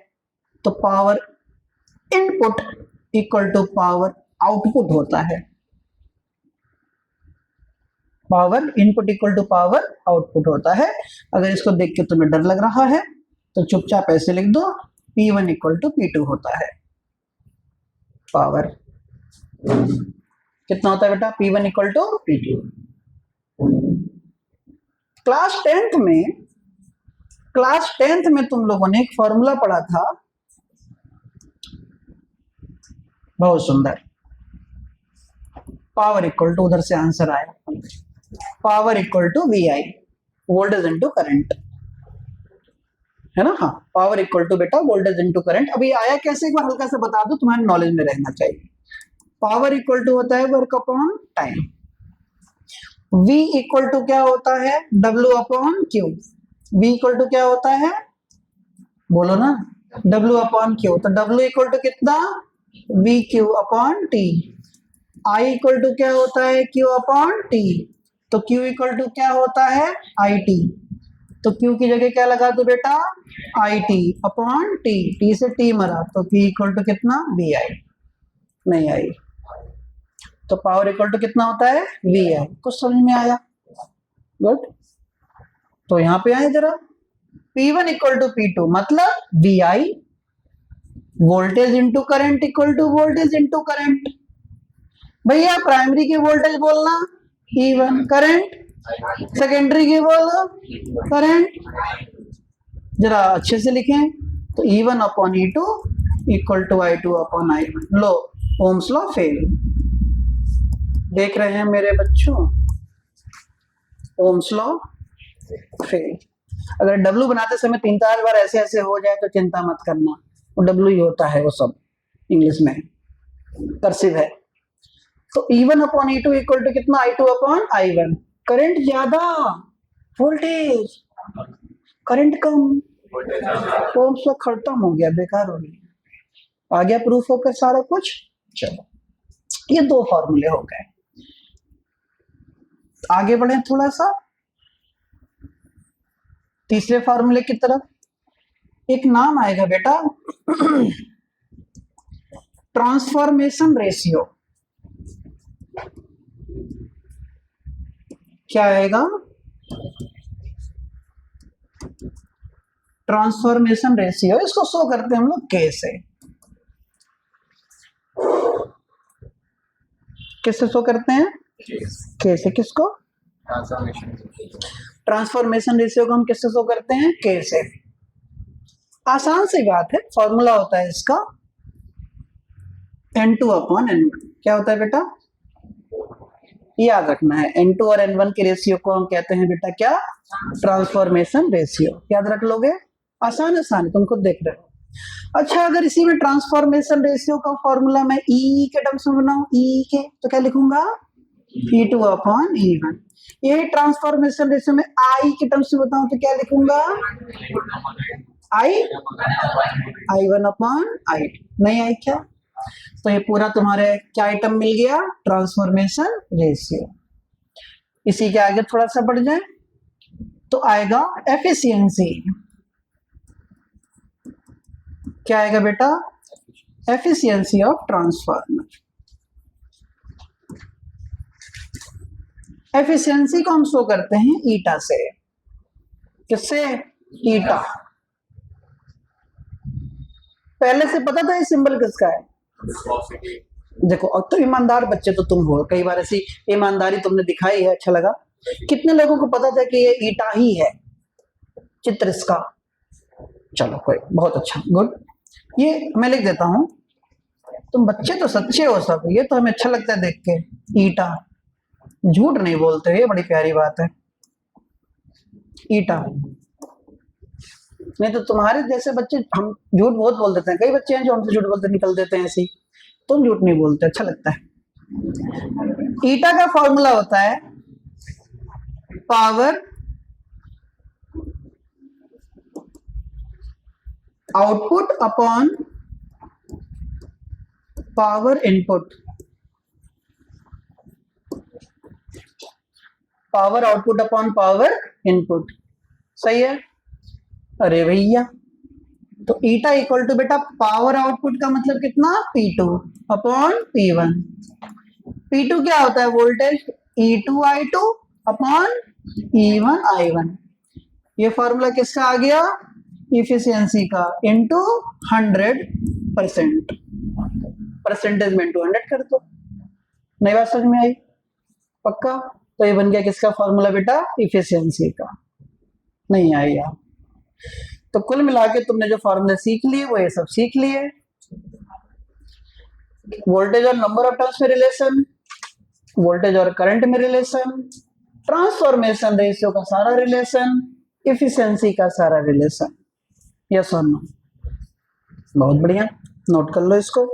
तो power input equal to power output होता है। Power input equal to power output होता है। अगर इसको देख के तुम्हें डर लग रहा है तो चुपचाप ऐसे लिख दो, P1 इक्वल टू P2 होता है। पावर कितना होता है बेटा? P1 equal to P2। Class 10th में तुम लोगों ने एक फॉर्मूला पढ़ा था, बहुत सुंदर। पावर इक्वल टू, उधर से आंसर आया, power equal to VI, voltage into current, है ना? हाँ, पावर इक्वल टू बेटा वोल्टेज इनटू करंट। अभी आया कैसे, एक बार हल्का सा बता दो, तुम्हारे नॉलेज में रहना चाहिए। पावर इक्वल टू होता है work upon time. V equal to क्या होता है? W upon Q। V equal to क्या होता है? बोलो ना, W अपॉन Q। तो W इक्वल टू कितना? VQ upon T। I equal to क्या होता है? Q upon T। तो Q इक्वल टू क्या होता है? IT। तो Q की जगह क्या लगा दो बेटा? IT upon T। T से T मरा तो P इक्वल टू कितना? VI। नहीं आई तो पावर इक्वल टू कितना होता है? VI। कुछ समझ में आया? गुड। तो यहां पे आए जरा, P1 इक्वल टू P2 मतलब VI voltage into current equal to voltage into current. भैया प्राइमरी की वोल्टेज बोलना E1, करंट सेकेंडरी की बोलो करंट। जरा अच्छे से लिखें तो E1 upon E2 equal to I2 upon I1। लो, ओम्स लॉ फेल। देख रहे हैं मेरे बच्चों, ओम्स लॉ फेल। अगर W बनाते समय 3-4 बार ऐसे ऐसे हो जाए तो चिंता मत करना, वो W ही होता है, वो सब इंग्लिश में कर्सिव है। तो E1 upon E2 equal to कितना? I2 upon I1। करंट ज्यादा, वोल्टेज करंट कम, ओम्स लॉ खत्म हो गया, बेकार हो गया। आ गया प्रूफ होकर सारा कुछ। चलो, ये 2 फॉर्मूले हो गए। आगे बढ़े थोड़ा सा तीसरे फॉर्मूले की तरफ। एक नाम आएगा बेटा, ट्रांसफॉर्मेशन रेशियो। क्या आएगा? Transformation ratio. इसको शो करते हैं हम लोग K से। किससे शो करते हैं? K से। किसको? ट्रांसफॉर्मेशन रेशियो को हम किससे शो करते हैं? K से। आसान सी बात है, फॉर्मूला होता है इसका N2 अपॉन N1। क्या होता है बेटा? याद रखना है, N2 और N1 के रेशियो को हम कहते हैं बेटा क्या? Transformation ratio. याद रख लोगे, आसान आसान, तुम खुद देख रहे हो। अच्छा, अगर इसी में ट्रांसफॉर्मेशन रेशियो का फॉर्मूला मैं E के टर्म्स में बनाऊं, E के, तो क्या लिखूंगा? E2 upon E1। ये ट्रांसफॉर्मेशन रेशियो में I के टर्म्स में बताऊं तो क्या लिखूंगा? I1 upon I2। नहीं आई क्या? तो ये पूरा तुम्हारे क्या आइटम मिल गया? Transformation ratio. इसी के आगे थोड़ा सा बढ़ जाए तो आएगा एफिशिएंसी। क्या आएगा बेटा? Efficiency of transformer. एफिशिएंसी को हम शो करते हैं ईटा से। किससे? ईटा। पहले से पता था ये सिंबल किसका है? देखो, अब तो ईमानदार बच्चे तो तुम हो, कई बार ऐसी ईमानदारी तुमने दिखाई है, अच्छा लगा। कितने लोगों को पता था कि ये ईटा ही है चित्र इसका? चलो कोई, बहुत अच्छा, गुड। ये मैं लिख देता हूं, तुम बच्चे तो सच्चे हो सब, ये तो हमें अच्छा लगता है देख के। ईटा, झूठ नहीं बोलते, ये बड़ी प्यारी बात है। ईटा। नहीं तो तुम्हारे जैसे बच्चे हम झूठ बहुत बोल देते हैं, कई बच्चे हैं जो हमसे झूठ बोलते निकल देते हैं ऐसे ही, तुम झूठ नहीं बोलते, अच्छा लगता है। ईटा का फॉर्मूला होता है power output upon power input, power output upon power input, सही है। अरे भैया, तो ईटा इक्वल टू बेटा पावर आउटपुट का मतलब कितना, P2 अपॉन P1। P2 क्या होता है, वोल्टेज E2I2 अपॉन E1I1। ये फॉर्मूला किसका आ गया, इफिशियंसी का, इनटू 100%, परसेंटेज में इनटू 100 कर दो। नई बात समझ में आई, पक्का। तो ये बन गया किसका फॉर्मूला बेटा, इफिशियंसी का। नहीं आई यार, तो कुल मिला के तुमने जो फॉर्मूले सीख लिए वो ये सब सीख लिए। वोल्टेज और नंबर ऑफ टर्न्स में रिलेशन, वोल्टेज और करंट में रिलेशन, ट्रांसफॉर्मेशन रेशियो का सारा रिलेशन, इफिशियंसी का सारा रिलेशन। यस और नो, बहुत बढ़िया, नोट कर लो इसको।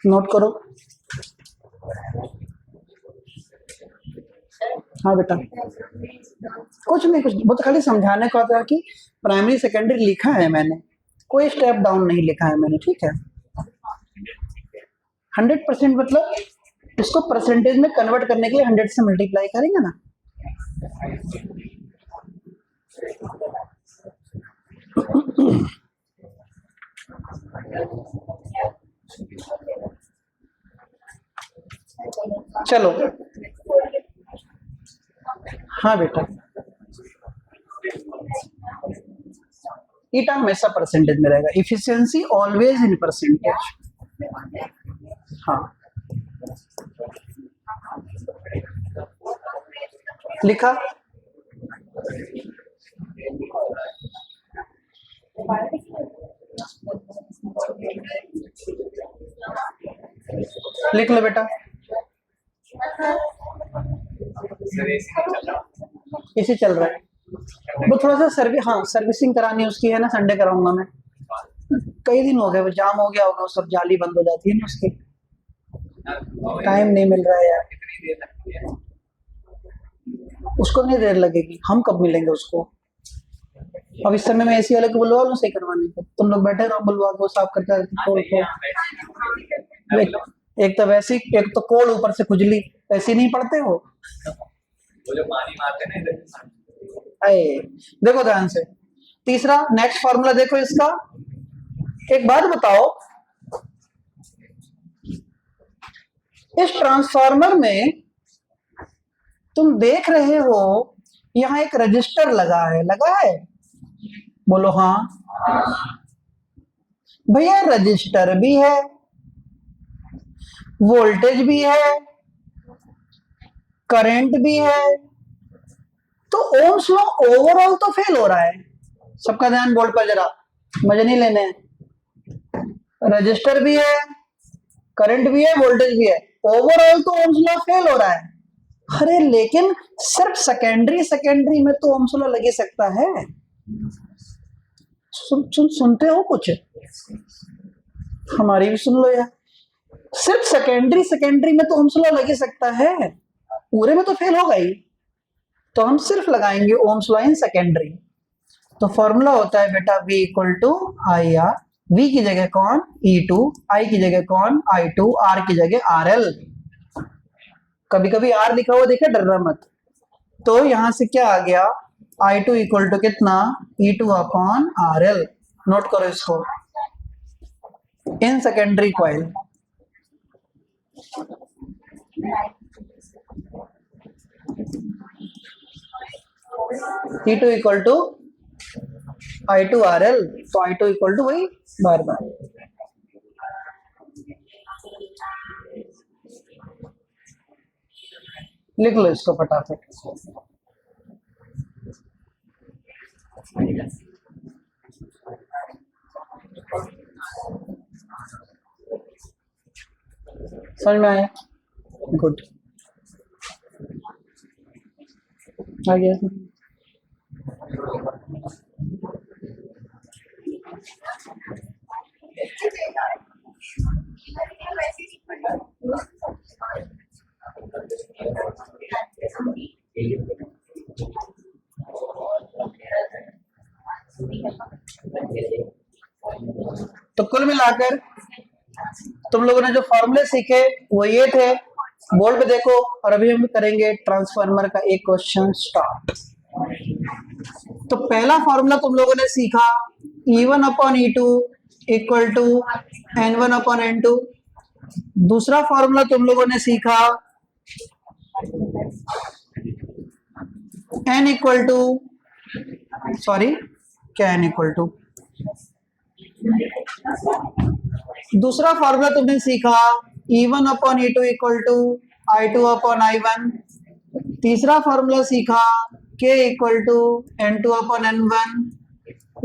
नोट करो। हाँ बेटा, कुछ नहीं, कुछ वो तो खाली समझाने को आता है कि प्राइमरी सेकेंडरी लिखा है मैंने, कोई स्टेप डाउन नहीं लिखा है मैंने, ठीक है। 100% मतलब इसको परसेंटेज में कन्वर्ट करने के लिए 100 से मल्टीप्लाई करेंगे ना। चलो, हाँ बेटा, ईटा हमेशा परसेंटेज में रहेगा, इफिशियंसी ऑलवेज इन परसेंटेज। हाँ, लिखा। लिख लो बेटा। इसी चल रहा है, वो थोड़ा सा सर्विसिंग करानी उसकी है ना, संडे कराऊंगा मैं, कई दिन हो गए, वो जाम हो गया होगा, वो सब जाली बंद हो जाती है ना उसकी, टाइम नहीं मिल रहा है यार। उसको नहीं देर लगेगी, हम कब मिलेंगे उसको। अब इस समय में एसी वाले को बुलवा लो सही करवाने को, तुम लोग बैठे रहो, बुलवा को साफ करते एक तो वैसी, एक तो कोड ऊपर से खुजली, ऐसी नहीं पढ़ते हो। वो जो पानी मारते नहीं, अरे देखो ध्यान से, तीसरा नेक्स्ट फॉर्मूला देखो इसका। एक बात बताओ, इस ट्रांसफार्मर में तुम देख रहे हो यहां एक रजिस्टर लगा है, बोलो हाँ। भैया रजिस्टर भी है, वोल्टेज भी है, करंट भी है, तो ओम्स लॉ ओवरऑल तो फेल हो रहा है। सबका ध्यान बोर्ड पर जरा, मजे नहीं लेने। रजिस्टर भी है, करंट भी है, वोल्टेज भी है, ओवरऑल तो ओम्स लॉ फेल हो रहा है। अरे लेकिन सिर्फ सेकेंडरी में तो ओम्स लॉ लग ही सकता है। सुनते हो कुछ, हमारी भी सुन लो यार। सिर्फ सेकेंडरी में तो ओम्स लॉ लग ही सकता है, पूरे में तो फेल होगा ही, तो हम सिर्फ लगाएंगे ओम्स लॉ इन सेकेंडरी। तो फॉर्मूला होता है बेटा V equal to I R, V की जगह कौन E2, I की जगह कौन I2, R की जगह RL। कभी कभी R लिखा हुआ देखा, डरना मत। तो यहां से क्या आ गया, I2 इक्वल टू कितना, E2 अपॉन RL। नोट करो इसको, in secondary coil. E2 equal to I2 RL, तो I2 इक्वल टू वही बार बार। लिख लो इसको फटाफट। समझ में आया? गुड, आ गया। तो कुल मिलाकर तुम लोगों ने जो फॉर्मूले सीखे वो ये थे, बोर्ड पे देखो। और अभी हम करेंगे ट्रांसफार्मर का एक क्वेश्चन स्टार्ट। तो पहला फॉर्मूला तुम लोगों ने सीखा E1 upon E2 equal to N1 upon N2। दूसरा फॉर्मूला तुम लोगों ने सीखा N इक्वल टू, सॉरी क्या N इक्वल टू, दूसरा फॉर्मूला तुमने सीखा E1 upon E2 equal to I2 upon I1। तीसरा फॉर्मूला सीखा K equal to N2 upon N1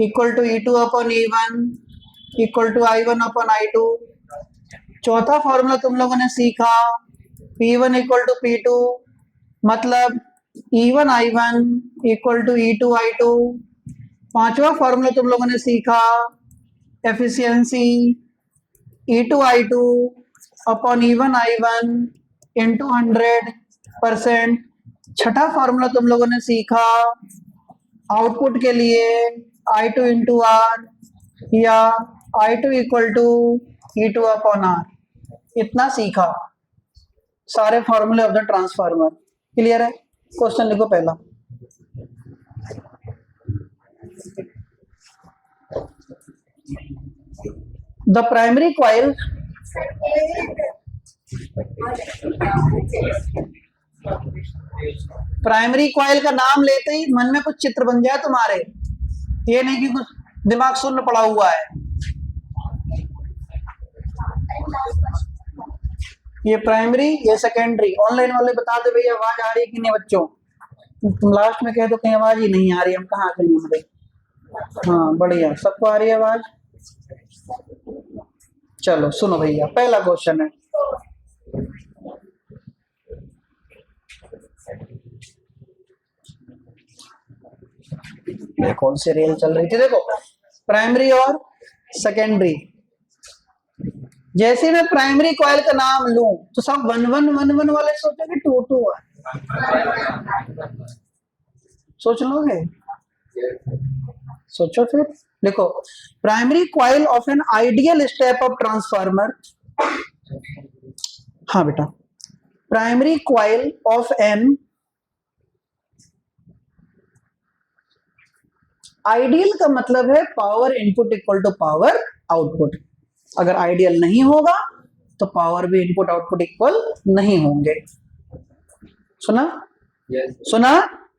equal to E2 upon E1 equal to I1 upon I2। चौथा formula तुम लोगों ने सीखा P1 इक्वल टू P2 मतलब E1 I1 equal to E2 I2। पांचवा formula तुम लोगों ने सीखा efficiency E2 I2 upon E1 I1 into 100%। छठा फॉर्मूला तुम लोगों ने सीखा आउटपुट के लिए I2 इंटू R या I2 equal to E2 upon R। इतना सीखा, सारे फॉर्मूले ऑफ द ट्रांसफार्मर। क्लियर है? क्वेश्चन लिखो पहला। The primary coil primary coil का नाम लेते ही मन में कुछ चित्र बन जाए तुम्हारे, ये नहीं कि कुछ दिमाग शून्य पड़ा हुआ है। ये प्राइमरी, ये सेकेंडरी। ऑनलाइन वाले बता दे भैया आवाज आ रही है कि नहीं बच्चों। तुम लास्ट में कह दो कहीं आवाज ही नहीं आ रही, हम कहाँ के लिए। हाँ बढ़िया, सबको आ रही है आवाज। चलो सुनो भैया, पहला क्वेश्चन है। कौन सी रेल चल रही थी? देखो प्राइमरी और सेकेंडरी। जैसे मैं प्राइमरी कॉइल का नाम लूं तो सब 1-1-1-1 वाले सोचोगे, 2-2 सोच लोगे? सोचो फिर। देखो primary coil of an ideal step up transformer. हाँ बेटा, primary coil of an ideal का मतलब है power input equal to power output. अगर आइडियल नहीं होगा तो पावर भी इनपुट आउटपुट इक्वल नहीं होंगे। सुना? yes. सुना?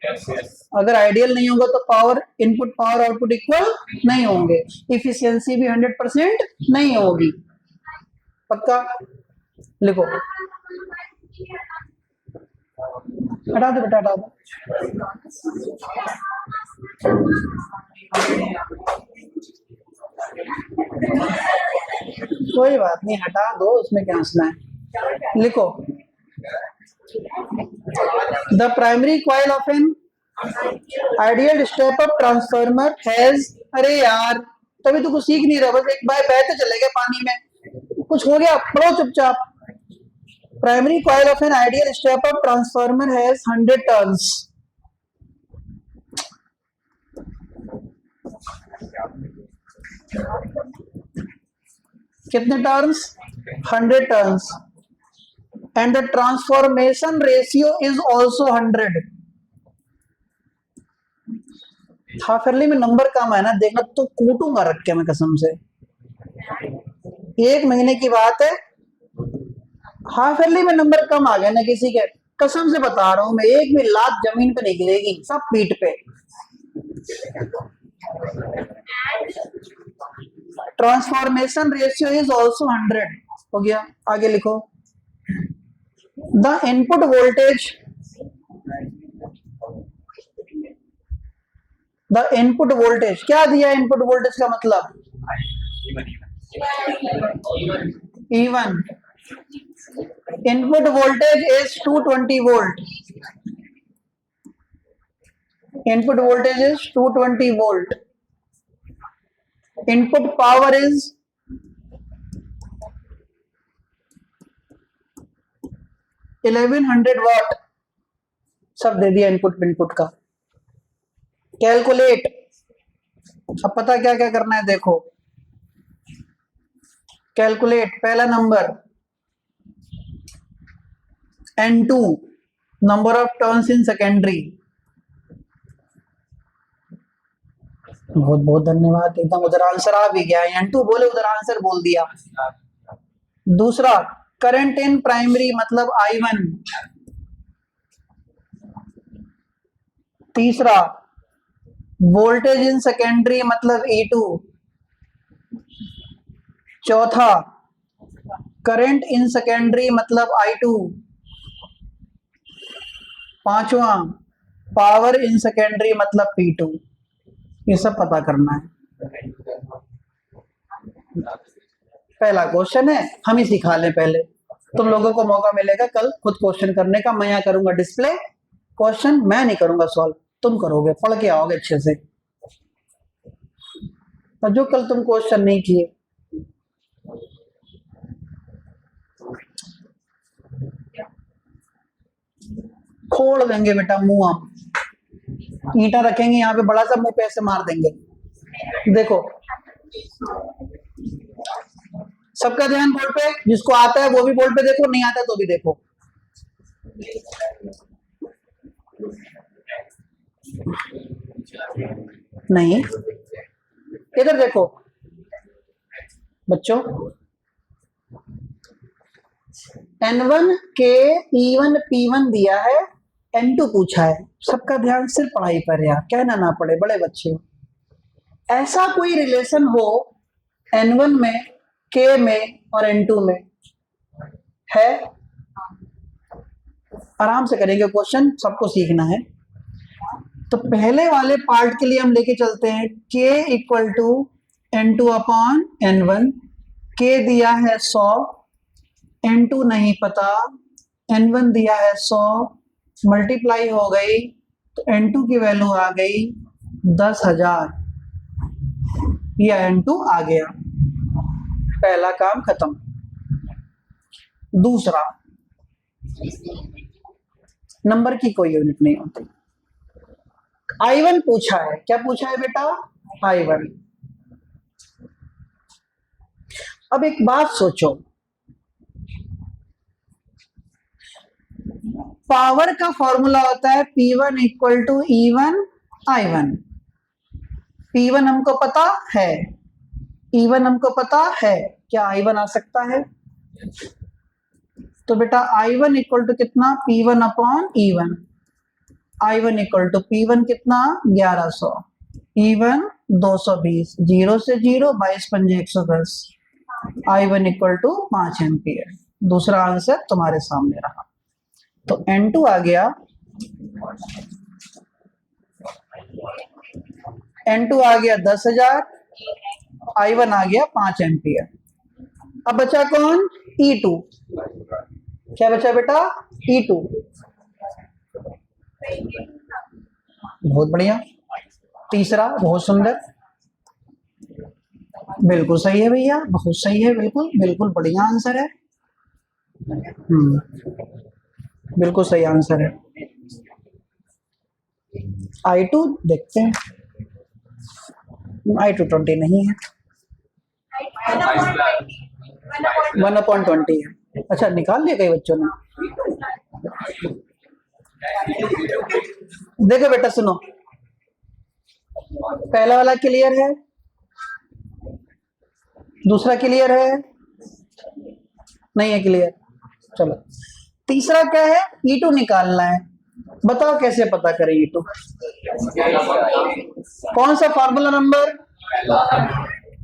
yes, yes. अगर आइडियल नहीं होगा तो power input power output equal नहीं होंगे, इफिशियंसी भी 100% नहीं होगी। पक्का? लिखो, हटा दो बेटा, हटा दो। कोई बात नहीं, हटा दो, उसमें क्या हंसना है। लिखो, the primary coil of an ideal step up transformer has, अरे यार तभी तो कुछ सीख नहीं रहा, बस एक बार बहते चले गए पानी में, कुछ हो गया, पढ़ो चुपचाप। Primary coil of an ideal step up transformer has 100 turns. कितने turns? 100 turns. And the transformation ratio is also 100। Half yearly में नंबर कम है ना, देखना तो कूटूंगा रख के मैं कसम से। 1 महीने की बात है, हाफ ईयरली में नंबर कम आ गया ना किसी के, कसम से बता रहा हूं मैं, एक भी लात जमीन पे नहीं गिरेगी, सब पीठ पे। ट्रांसफॉर्मेशन रेशियो इज ऑल्सो 100 हो गया। आगे लिखो, the input voltage the input voltage, क्या दिया इनपुट वोल्टेज का मतलब? E1. Input voltage is 220 volt. Input voltage is 220 volt. Input power is 1100 watt. सब दे दिया इनपुट का। कैलकुलेट, अब पता क्या क्या करना है, देखो कैलकुलेट। पहला number N2, number of turns in secondary. बहुत बहुत धन्यवाद, एकदम उधर आंसर आ भी गया। N2 बोले उधर आंसर बोल दिया। दूसरा करंट इन प्राइमरी मतलब I1। तीसरा वोल्टेज इन सेकेंडरी मतलब E2। चौथा करंट इन सेकेंडरी मतलब I2। पांचवा पावर इन सेकेंडरी मतलब P2। ये सब पता करना है। पहला क्वेश्चन है, हम ही सिखा लें पहले, तुम लोगों को मौका मिलेगा कल खुद क्वेश्चन करने का। मैं यहाँ करूंगा डिस्प्ले क्वेश्चन, मैं नहीं करूंगा सॉल्व, तुम करोगे, पढ़ के आओगे अच्छे से। और जो कल तुम क्वेश्चन नहीं किए, खोल देंगे बेटा मुंह, हम ईंटा रखेंगे यहाँ पे, बड़ा सा मुंह पे ऐसे मार देंगे। देखो सबका ध्यान बोर्ड पे, जिसको आता है वो भी बोर्ड पे देखो, नहीं आता तो भी देखो। नहीं, इधर देखो बच्चों, N1 के E1 P1 दिया है, N2 पूछा है। सबका ध्यान सिर्फ पढ़ाई पर है, कहना ना पड़े, बड़े बच्चे हो। ऐसा कोई रिलेशन हो N1 में, K में और N2 में है, आराम से करेंगे क्वेश्चन, सबको सीखना है। तो पहले वाले पार्ट के लिए हम लेके चलते हैं K equal to N2 upon N1। K दिया है 100, N2 नहीं पता, N1 दिया है 100, मल्टीप्लाई हो गई तो N2 की वैल्यू आ गई 10,000, या N2 आ गया। पहला काम खत्म। दूसरा, नंबर की कोई यूनिट नहीं होती। I1 पूछा है, क्या पूछा है बेटा? I1। अब एक बात सोचो, पावर का फॉर्मूला होता है P1 equal to E1 I1। P1 हमको पता है, E1 हमको पता है, क्या I1 आ सकता है? तो बेटा I1 इक्वल टू कितना? P1 upon E1। I1 equal to P1 कितना? 1100, E1 220, 0 से 0, 22 पंजे 110, I1 इक्वल टू 5 एम्पियर। दूसरा आंसर तुम्हारे सामने रहा। तो N2 आ गया, N2 आ गया 10,000, I1 आ गया 5 एम्पियर। अब बचा कौन? E2। क्या बचा बेटा? E2। बहुत बढ़िया, तीसरा बहुत सुंदर, बिल्कुल सही है भैया, बहुत सही है, बिल्कुल बिल्कुल बढ़िया आंसर है। बिल्कुल सही आंसर है। I2 देखते हैं, I2 20 नहीं है, 1/20 है। अच्छा निकाल लिया कई बच्चों ने। देखो बेटा सुनो, पहला वाला क्लियर है, दूसरा क्लियर है, नहीं है क्लियर। चलो तीसरा क्या है? E2 निकालना है। बताओ कैसे पता करें E2? कौन सा फॉर्मूला नंबर?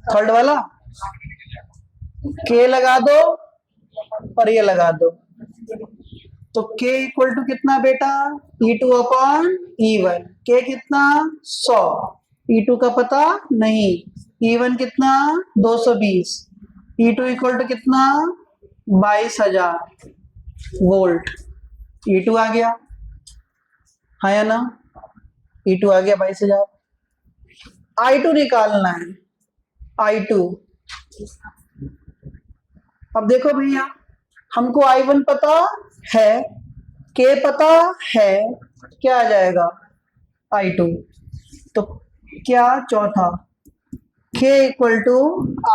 थर्ड वाला। K लगा दो और ये लगा दो, तो K इक्वल टू कितना बेटा, E2 अपॉन E1। K कितना 100, E2 का पता नहीं, E1 कितना 220, E2 इक्वल टू कितना 22,000 वोल्ट। E2 आ गया, हाँ या ना, E2 आ गया 22,000। I2 निकालना है, I2। अब देखो भैया, हमको I1 पता है, K पता है, क्या आ जाएगा I2। तो क्या चौथा, K equal to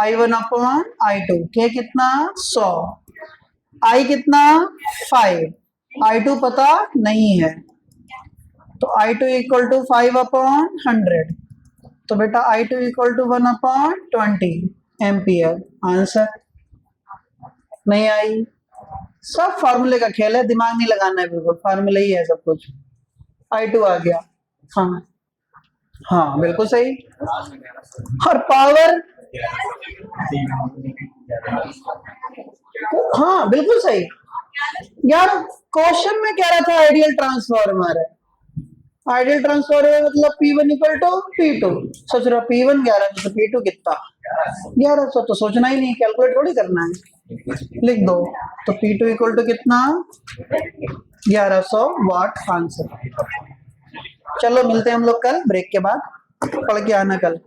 I1 upon I2। K कितना 100, I कितना 5, I2 पता नहीं है, तो I2 इक्वल टू 5 अपॉन 100। तो बेटा I2 इक्वल टू 1 अपॉन 20 एम्पियर। आंसर नहीं आई। सब फार्मूले का खेल है, दिमाग नहीं लगाना है, बिल्कुल फार्मूले ही है सब कुछ। I2 आ गया, हाँ हाँ बिल्कुल सही। और पावर, हाँ बिल्कुल सही यार। क्वेश्चन में कह रहा था आइडियल ट्रांसफॉर्मर है, आइडियल ट्रांसफॉर्मर मतलब P1 इक्वल टू P2। सोच रहा P1 1100 तो P2 कितना 1100, तो सोचना ही नहीं, कैलकुलेट थोड़ी करना है, लिख दो। तो P2 इक्वल टू कितना 1100 वाट। आंसर। चलो मिलते हैं हम लोग कल ब्रेक के बाद, पढ़ के आना कल।